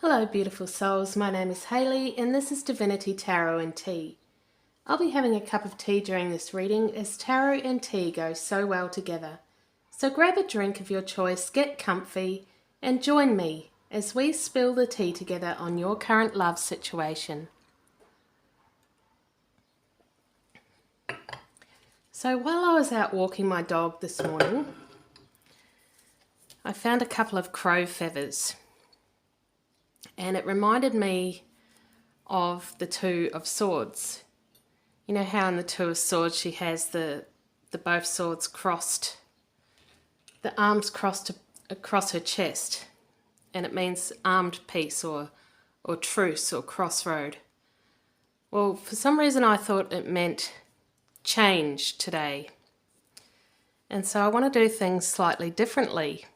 Hello beautiful souls, my name is Hayley and this is Divinity Tarot and Tea. I'll be having a cup of tea during this reading as tarot and tea go so well together. So grab a drink of your choice, get comfy and join me as we spill the tea together on your current love situation. So while I was out walking my dog this morning, I found a couple of crow feathers. And it reminded me of the Two of Swords. You know how in the Two of Swords she has the both swords crossed, the arms crossed across her chest, and it means armed peace or truce or crossroad. Well, for some reason I thought it meant change today. And so I want to do things slightly differently.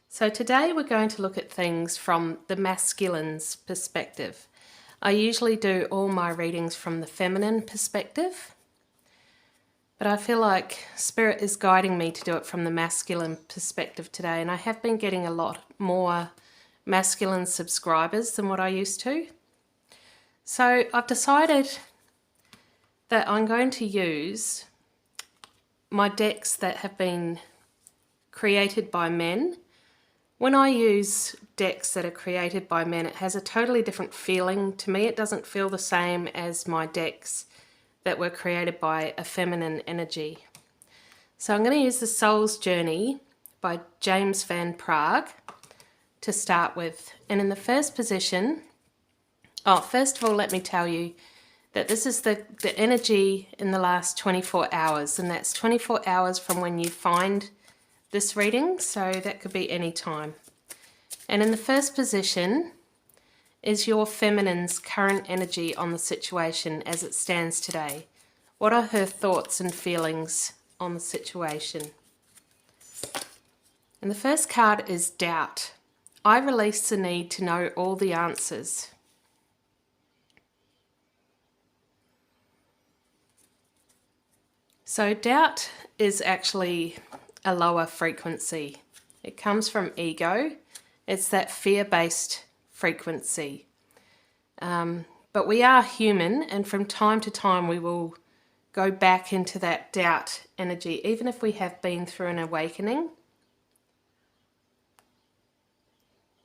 So today we're going to look at things from the masculine's perspective. I usually do all my readings from the feminine perspective, but I feel like Spirit is guiding me to do it from the masculine perspective today, and I have been getting a lot more masculine subscribers than what I used to. So I've decided that I'm going to use my decks that have been created by men. When I use decks that are created by men, it has a totally different feeling. To me, it doesn't feel the same as my decks that were created by a feminine energy. So I'm going to use the Soul's Journey by James Van Praagh to start with. And in the first position, first of all, let me tell you that this is the energy in the last 24 hours, and that's 24 hours from when you find this reading, so that could be any time. And in the first position is your feminine's current energy on the situation as it stands today. What are her thoughts and feelings on the situation? And the first card is doubt. I release the need to know all the answers. So doubt is actually a lower frequency. It comes from ego. It's that fear-based frequency. But we are human, and from time to time we will go back into that doubt energy, even if we have been through an awakening.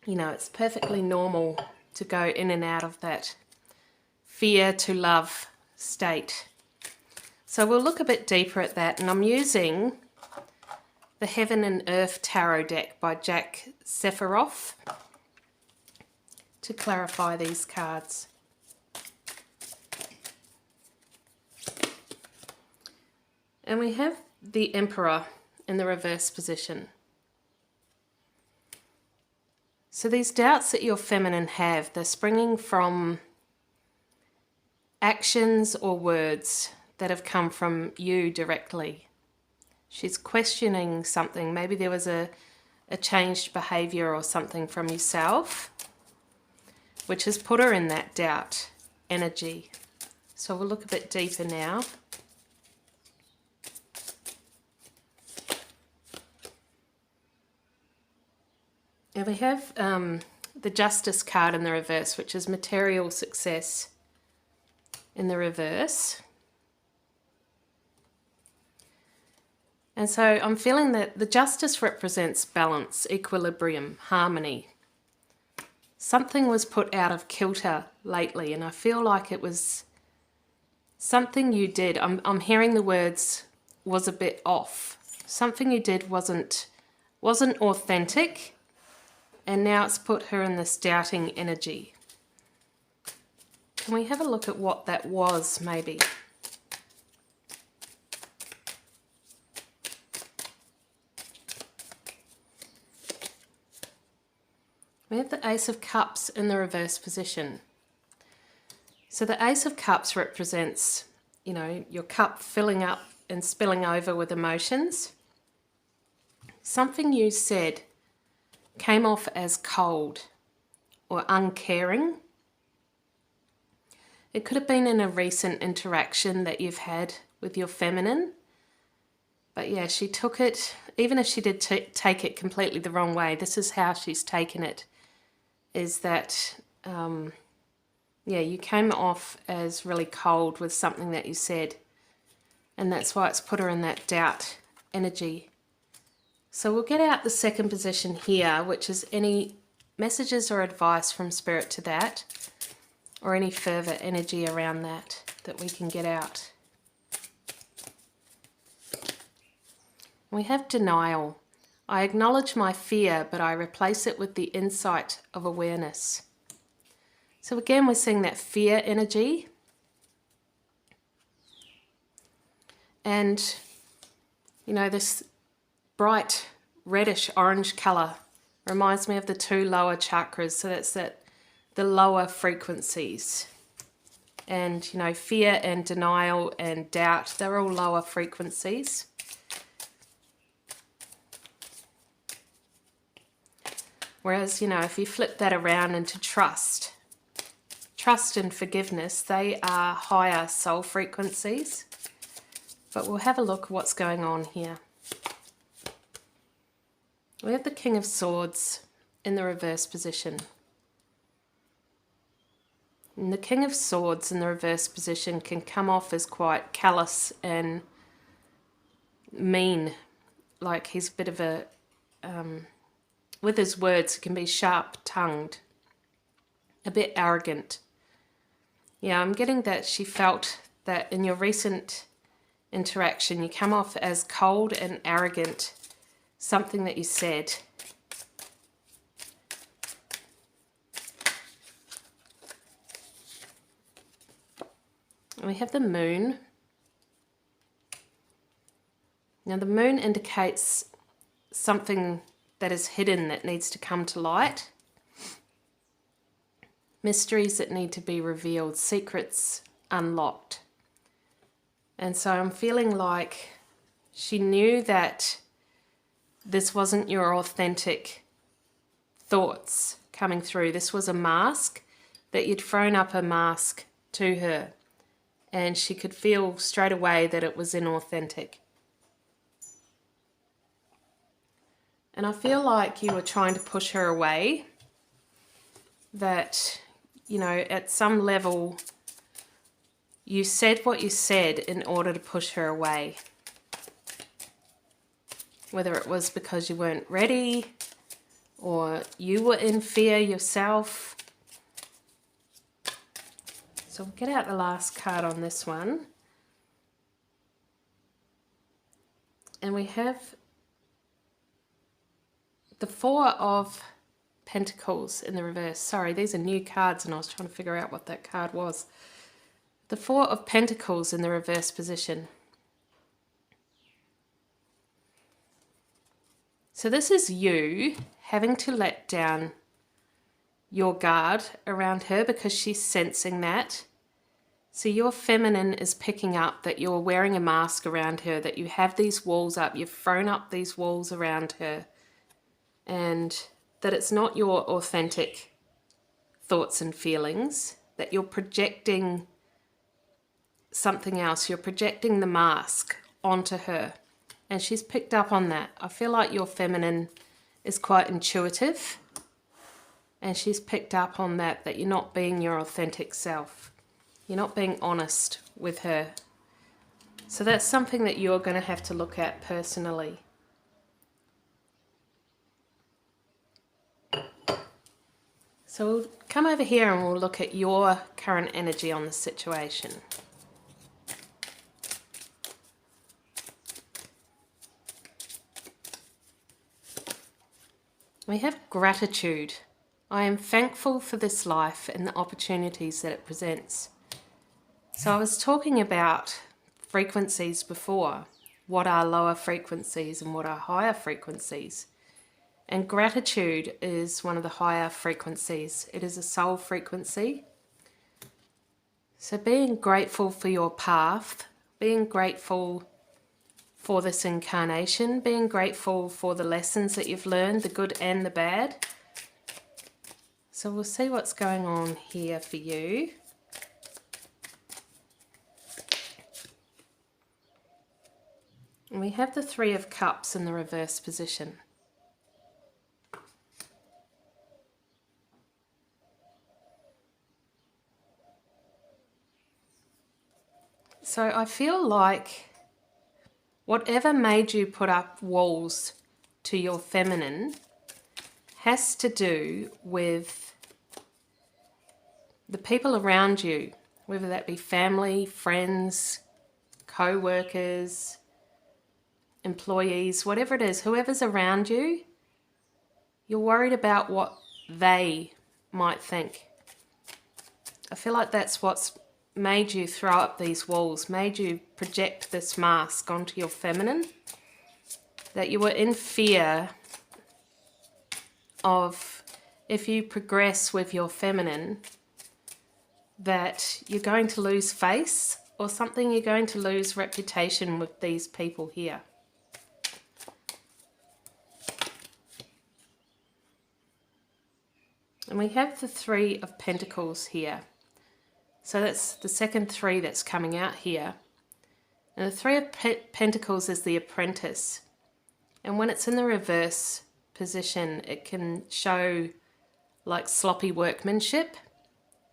You know, it's perfectly normal to go in and out of that fear to love state. So we'll look a bit deeper at that, and I'm using the Heaven and Earth Tarot deck by Jack Sephiroth to clarify these cards. And we have the Emperor in the reverse position. So these doubts that your feminine have, they're springing from actions or words that have come from you directly. She's questioning something. Maybe there was a changed behaviour or something from yourself, which has put her in that doubt energy. So we'll look a bit deeper now. And we have the Justice card in the reverse, which is material success in the reverse. And so I'm feeling that the Justice represents balance, equilibrium, harmony. Something was put out of kilter lately, and I feel like it was something you did. I'm hearing the words was a bit off. Something you did wasn't authentic, and now it's put her in this doubting energy. Can we have a look at what that was, maybe? We have the Ace of Cups in the reverse position. So the Ace of Cups represents, you know, your cup filling up and spilling over with emotions. Something you said came off as cold or uncaring. It could have been in a recent interaction that you've had with your feminine. But yeah, she took it, even if she did take it completely the wrong way, this is how she's taken it. is that, yeah, you came off as really cold with something that you said. And that's why it's put her in that doubt energy. So we'll get out the second position here, which is any messages or advice from Spirit to that, or any further energy around that we can get out. We have denial. I acknowledge my fear, but I replace it with the insight of awareness. So again, we're seeing that fear energy. And, you know, this bright reddish orange colour reminds me of the two lower chakras. So that's the lower frequencies. And, you know, fear and denial and doubt, they're all lower frequencies. Whereas, you know, if you flip that around into trust and forgiveness, they are higher soul frequencies. But we'll have a look at what's going on here. We have the King of Swords in the reverse position. And the King of Swords in the reverse position can come off as quite callous and mean. Like he's a bit of a... with his words, he can be sharp-tongued. A bit arrogant. Yeah, I'm getting that she felt that in your recent interaction, you come off as cold and arrogant, something that you said. And we have the moon. Now the moon indicates something that is hidden that needs to come to light. Mysteries that need to be revealed, secrets unlocked. And so I'm feeling like she knew that this wasn't your authentic thoughts coming through. This was a mask, that you'd thrown up a mask to her. And she could feel straight away that it was inauthentic. And I feel like you were trying to push her away. That, you know, at some level, you said what you said in order to push her away. Whether it was because you weren't ready or you were in fear yourself. So we'll get out the last card on this one. And we have the Four of Pentacles in the reverse. Sorry, these are new cards and I was trying to figure out what that card was. The Four of Pentacles in the reverse position. So this is you having to let down your guard around her because she's sensing that. So your feminine is picking up that you're wearing a mask around her, that you have these walls up, you've thrown up these walls around her, and that it's not your authentic thoughts and feelings, that you're projecting something else, you're projecting the mask onto her. And she's picked up on that. I feel like your feminine is quite intuitive. And she's picked up on that you're not being your authentic self. You're not being honest with her. So that's something that you're going to have to look at personally. So we'll come over here and we'll look at your current energy on the situation. We have gratitude. I am thankful for this life and the opportunities that it presents. So I was talking about frequencies before. What are lower frequencies and what are higher frequencies? And gratitude is one of the higher frequencies. It is a soul frequency. So being grateful for your path, being grateful for this incarnation, being grateful for the lessons that you've learned, the good and the bad. So we'll see what's going on here for you. And we have the Three of Cups in the reverse position. So I feel like whatever made you put up walls to your feminine has to do with the people around you, whether that be family, friends, co-workers, employees, whatever it is, whoever's around you, you're worried about what they might think. I feel like that's what's made you throw up these walls, made you project this mask onto your feminine, that you were in fear of, if you progress with your feminine, that you're going to lose face or something, you're going to lose reputation with these people here. And we have the Three of Pentacles here. So that's the second three that's coming out here. And the Three of Pentacles is the apprentice. And when it's in the reverse position, it can show like sloppy workmanship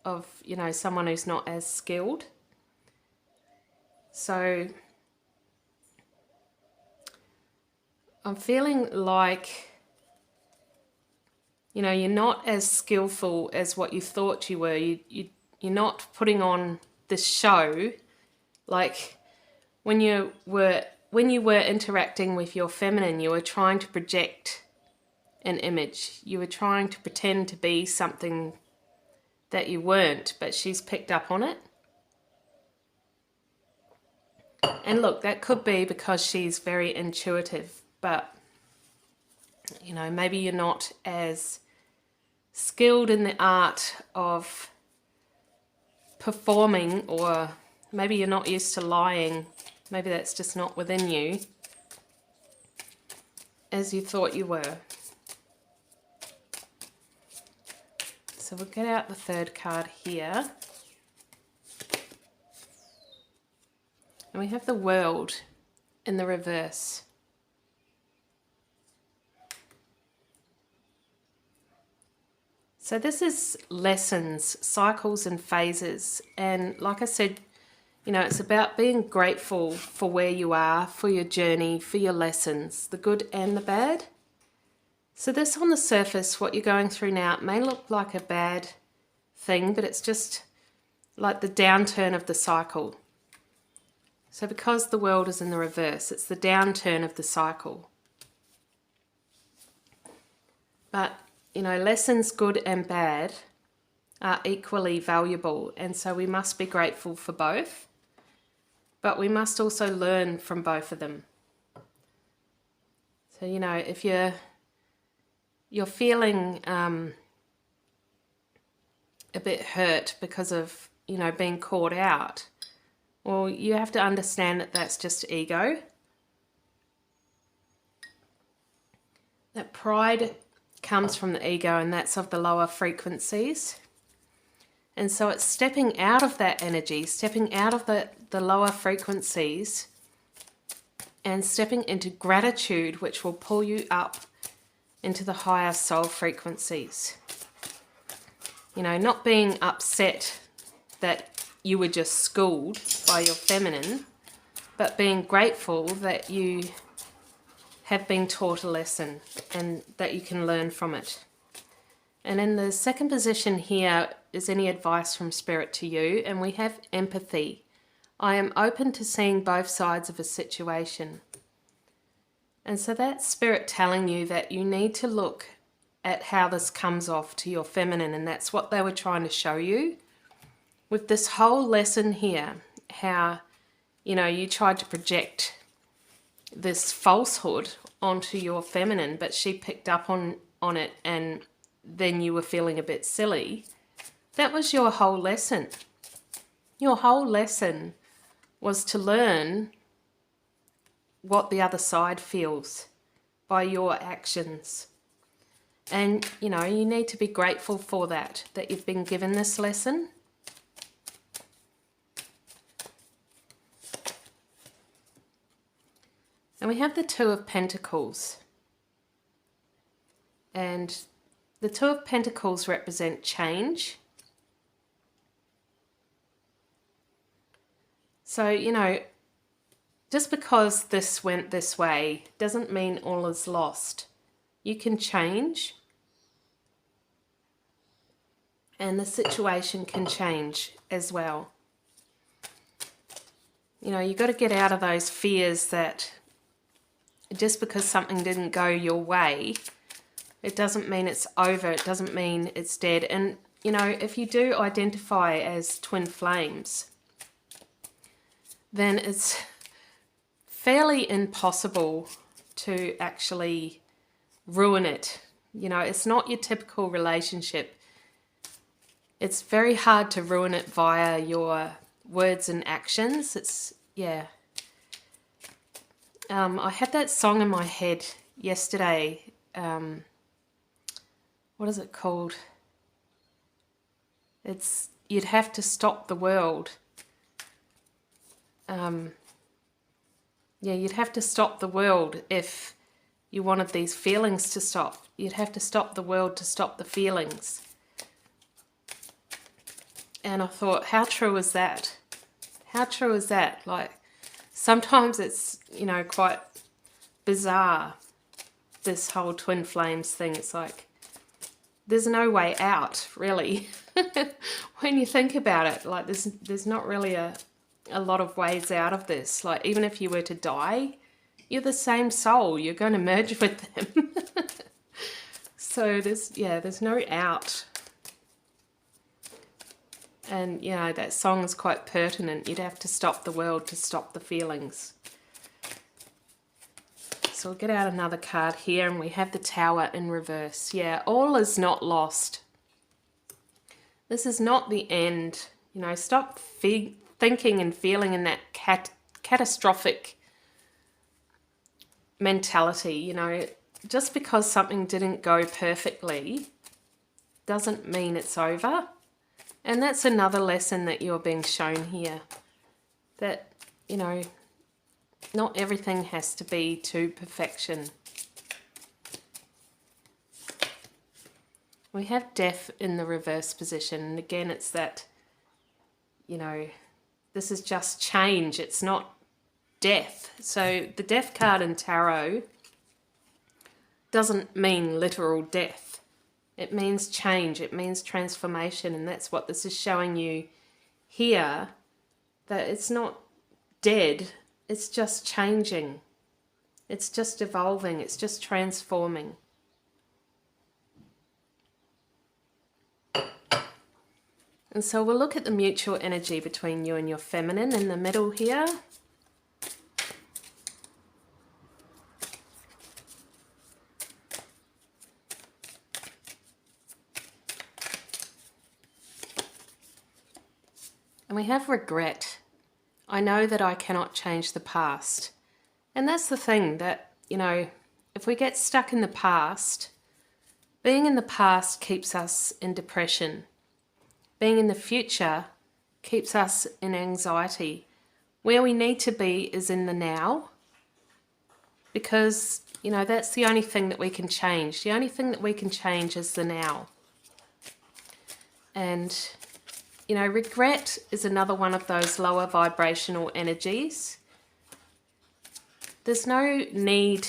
of, you know, someone who's not as skilled. So I'm feeling like, you know, you're not as skillful as what you thought you were. You're not putting on this show. Like when you were interacting with your feminine, you were trying to project an image. You were trying to pretend to be something that you weren't, but she's picked up on it. And look, that could be because she's very intuitive, but you know, maybe you're not as skilled in the art of performing, or maybe you're not used to lying. Maybe that's just not within you as you thought you were. So we'll get out the third card here. And we have the World in the reverse. So this is lessons, cycles and phases. And like I said, you know, it's about being grateful for where you are, for your journey, for your lessons, the good and the bad. So this on the surface, what you're going through now, it may look like a bad thing, but it's just like the downturn of the cycle. So because the World is in the reverse, it's the downturn of the cycle. But, you know, lessons good and bad are equally valuable, and so we must be grateful for both, but we must also learn from both of them. So, you know, if you're feeling a bit hurt because of, you know, being caught out, well, you have to understand that that's just ego. That pride comes from the ego, and that's of the lower frequencies. And so it's stepping out of that energy, stepping out of the lower frequencies and stepping into gratitude, which will pull you up into the higher soul frequencies. You know, not being upset that you were just schooled by your feminine, but being grateful that you have been taught a lesson and that you can learn from it. And in the second position here is any advice from Spirit to you, and we have empathy. I am open to seeing both sides of a situation. And so that's Spirit telling you that you need to look at how this comes off to your feminine, and that's what they were trying to show you with this whole lesson here, how, you know, you tried to project this falsehood onto your feminine, but she picked up on it, and then you were feeling a bit silly. That was your whole lesson. Your whole lesson was to learn what the other side feels by your actions. And, you know, you need to be grateful for that you've been given this lesson. And we have the Two of Pentacles. And the Two of Pentacles represent change. So, you know, just because this went this way doesn't mean all is lost. You can change, and the situation can change as well. You know, you've got to get out of those fears that just because something didn't go your way, it doesn't mean it's over. It doesn't mean it's dead. And, you know, if you do identify as twin flames, then it's fairly impossible to actually ruin it. You know, it's not your typical relationship. It's very hard to ruin it via your words and actions. It's, yeah. I had that song in my head yesterday. What is it called? It's You'd Have to Stop the World. Yeah, you'd have to stop the world if you wanted these feelings to stop. You'd have to stop the world to stop the feelings. And I thought, how true is that? How true is that? Like, sometimes it's, you know, quite bizarre, this whole twin flames thing. It's like, there's no way out, really. When you think about it, like, there's not really a lot of ways out of this. Like, even if you were to die, you're the same soul. You're going to merge with them. So there's no out. And, you know, that song is quite pertinent. You'd have to stop the world to stop the feelings. So we'll get out another card here, and we have the Tower in reverse. Yeah, all is not lost. This is not the end. You know, stop thinking and feeling in that catastrophic mentality. You know, just because something didn't go perfectly doesn't mean it's over. And that's another lesson that you're being shown here. That, you know, not everything has to be to perfection. We have Death in the reverse position. And again, it's that, you know, this is just change. It's not death. So the Death card in Tarot doesn't mean literal death. It means change. It means transformation. And that's what this is showing you here. That it's not dead. It's just changing. It's just evolving. It's just transforming. And so we'll look at the mutual energy between you and your feminine in the middle here. And we have regret. I know that I cannot change the past. And that's the thing that, you know, if we get stuck in the past, being in the past keeps us in depression. Being in the future keeps us in anxiety. Where we need to be is in the now, because, you know, that's the only thing that we can change. The only thing that we can change is the now. And, you know, regret is another one of those lower vibrational energies. There's no need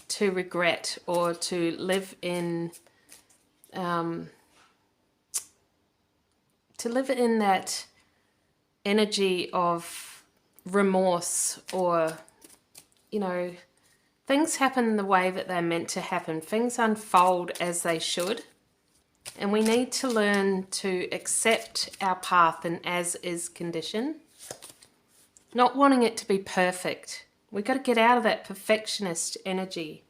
to regret or to live in that energy of remorse, or, you know, things happen the way that they're meant to happen. Things unfold as they should. And we need to learn to accept our path in as-is condition. Not wanting it to be perfect. We've got to get out of that perfectionist energy.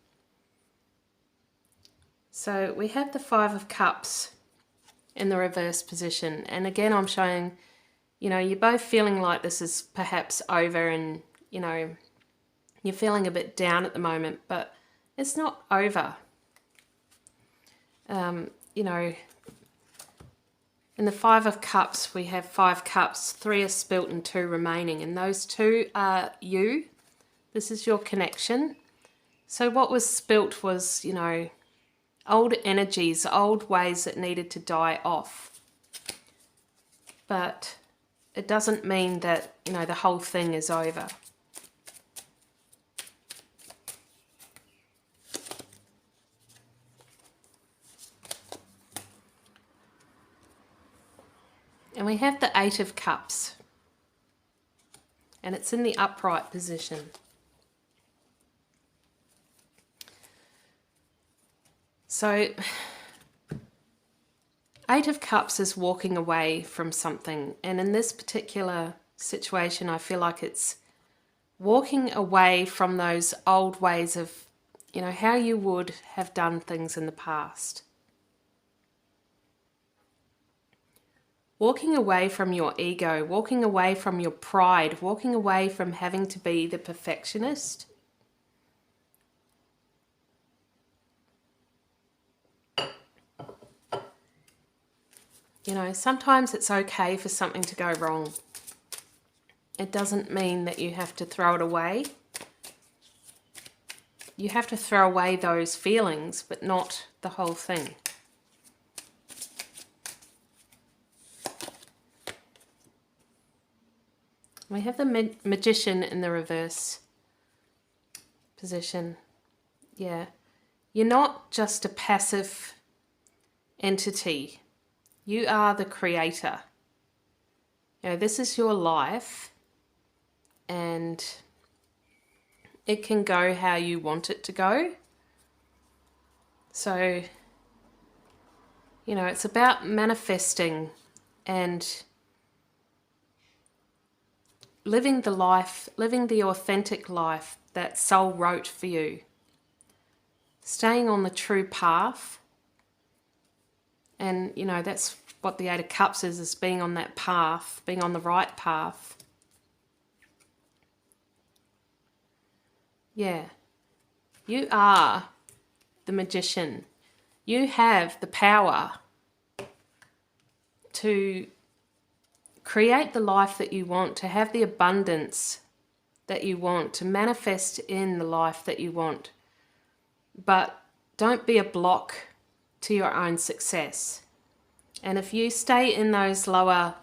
So we have the Five of Cups in the reverse position. And again, I'm showing, you know, you're both feeling like this is perhaps over, and, you know, you're feeling a bit down at the moment, but it's not over. You know, in the Five of Cups, we have 5 cups, 3 are spilt and 2 remaining, and those 2 are you. This is your connection. So what was spilt was, you know, old energies, old ways that needed to die off. But it doesn't mean that, you know, the whole thing is over. And we have the Eight of Cups, and it's in the upright position. So, Eight of Cups is walking away from something, and in this particular situation, I feel like it's walking away from those old ways of, you know, how you would have done things in the past. Walking away from your ego, walking away from your pride, walking away from having to be the perfectionist. You know, sometimes it's okay for something to go wrong. It doesn't mean that you have to throw it away. You have to throw away those feelings, but not the whole thing. We have the Magician in the reverse position. Yeah. You're not just a passive entity. You are the creator. You know, this is your life, and it can go how you want it to go. So, you know, it's about manifesting and living the life, living the authentic life that soul wrote for you. Staying on the true path. And, you know, that's what the Eight of Cups is being on that path, being on the right path. Yeah. You are the magician. You have the power to create the life that you want, to have the abundance that you want, to manifest in the life that you want. But don't be a block to your own success. And if you stay in those lower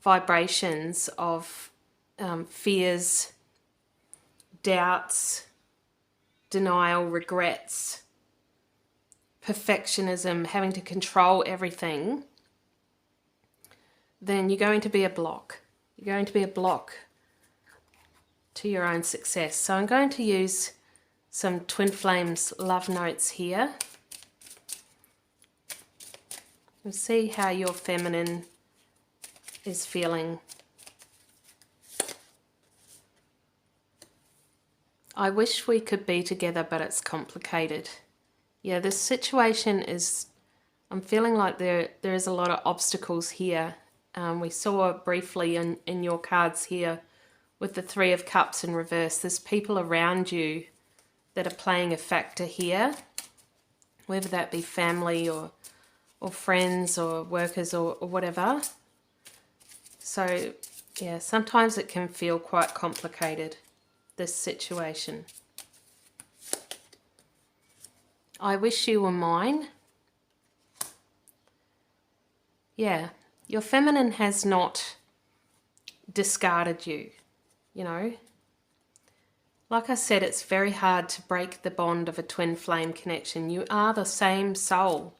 vibrations of fears, doubts, denial, regrets, perfectionism, having to control everything, then you're going to be a block. You're going to be a block to your own success. So I'm going to use some Twin Flames love notes here. We'll see how your feminine is feeling. I wish we could be together, but it's complicated. Yeah, this situation is, I'm feeling like there is a lot of obstacles here. We saw briefly in your cards here with the Three of Cups in reverse. There's people around you that are playing a factor here, whether that be family or friends or workers or whatever. So, yeah, sometimes it can feel quite complicated, this situation. I wish you were mine. Yeah, your feminine has not discarded you, you know. Like I said, it's very hard to break the bond of a twin flame connection. You are the same soul.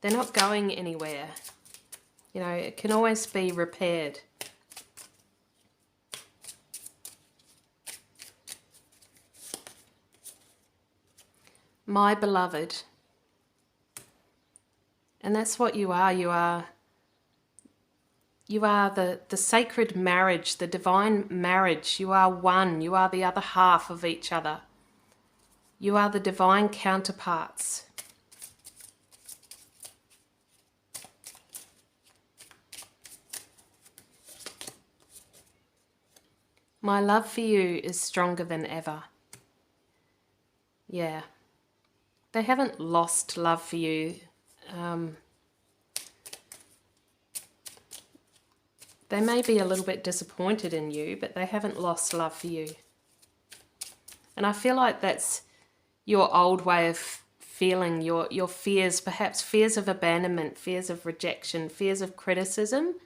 They're not going anywhere. You know, it can always be repaired. My beloved. And that's what you are. You are the sacred marriage, the divine marriage. You are one. You are the other half of each other. You are the divine counterparts. My love for you is stronger than ever. Yeah. They haven't lost love for you. They may be a little bit disappointed in you, but they haven't lost love for you. And I feel like that's your old way of feeling, your fears, perhaps fears of abandonment, fears of rejection, fears of criticism.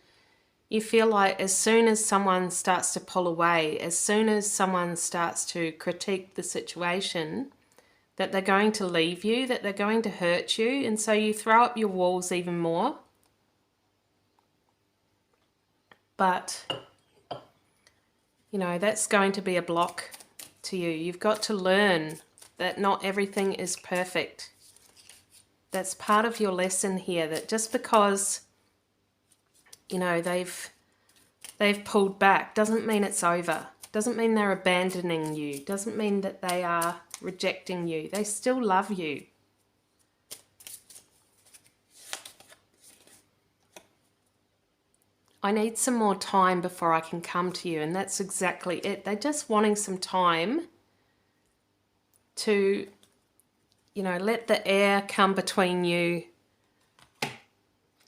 you feel like as soon as someone starts to pull away, as soon as someone starts to critique the situation, that they're going to leave you, that they're going to hurt you, and so you throw up your walls even more. But, you know, that's going to be a block to you. You've got to learn that not everything is perfect. That's part of your lesson here, that just because, you know, they've pulled back doesn't mean it's over. Doesn't mean they're abandoning you. Doesn't mean that they are rejecting you. They still love you. I need some more time before I can come to you, and that's exactly it. They're just wanting some time to, you know, let the air come between you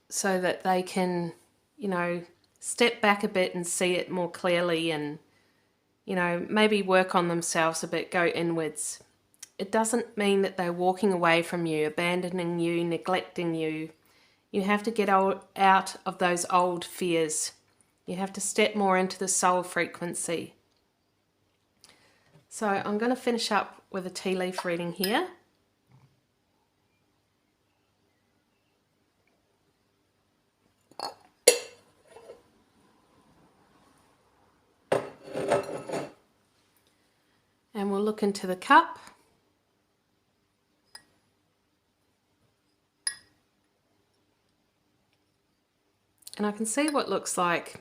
so that they can, you know, step back a bit and see it more clearly and, you know, maybe work on themselves a bit, go inwards. It doesn't mean that they're walking away from you, abandoning you, neglecting you. You have to get out of those old fears. You have to step more into the soul frequency. So I'm going to finish up with a tea leaf reading here. And we'll look into the cup. And I can see what looks like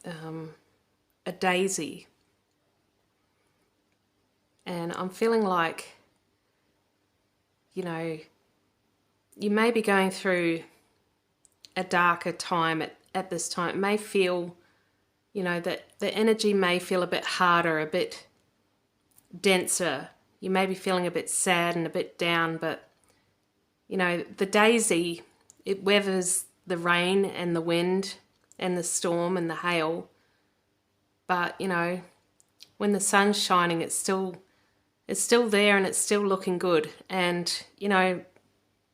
a daisy. And I'm feeling like, you know, you may be going through a darker time at this time. It may feel, you know, that the energy may feel a bit harder, a bit denser. You may be feeling a bit sad and a bit down, but, you know, the daisy, it weathers the rain and the wind and the storm and the hail. But, you know, when the sun's shining, it's still there and it's still looking good. And, you know,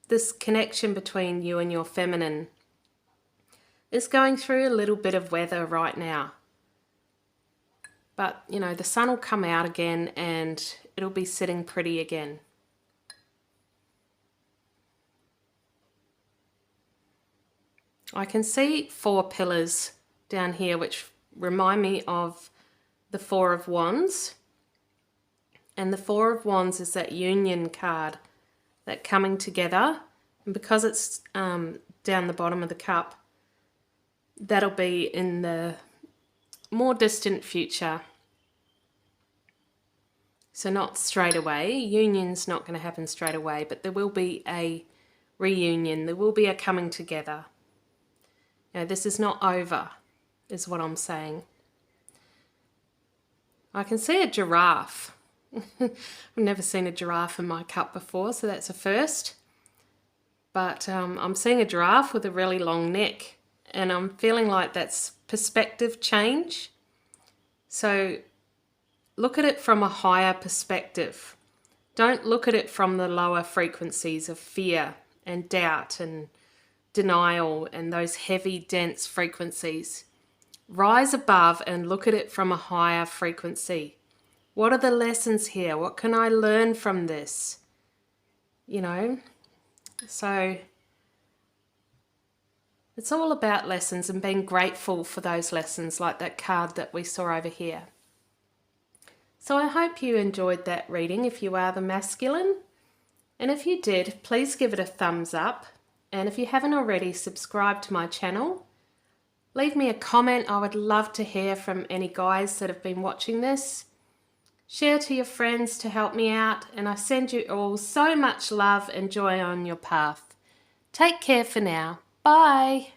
this connection between you and your feminine is going through a little bit of weather right now. But, you know, the sun will come out again and it'll be sitting pretty again. I can see 4 pillars down here which remind me of the 4 of Wands. And the 4 of Wands is that union card, that coming together. And because it's down the bottom of the cup, that'll be in the more distant future. So not straight away. Union's not going to happen straight away, but there will be a reunion. There will be a coming together. You know, this is not over, is what I'm saying. I can see a giraffe. I've never seen a giraffe in my cup before, so that's a first. But I'm seeing a giraffe with a really long neck, and I'm feeling like that's perspective change. So look at it from a higher perspective. Don't look at it from the lower frequencies of fear and doubt and denial and those heavy, dense frequencies. Rise above and look at it from a higher frequency. What are the lessons here? What can I learn from this? You know, so it's all about lessons and being grateful for those lessons, like that card that we saw over here. So I hope you enjoyed that reading if you are the masculine. And if you did, please give it a thumbs up. And if you haven't already, subscribe to my channel. Leave me a comment. I would love to hear from any guys that have been watching this. Share to your friends to help me out. And I send you all so much love and joy on your path. Take care for now. Bye.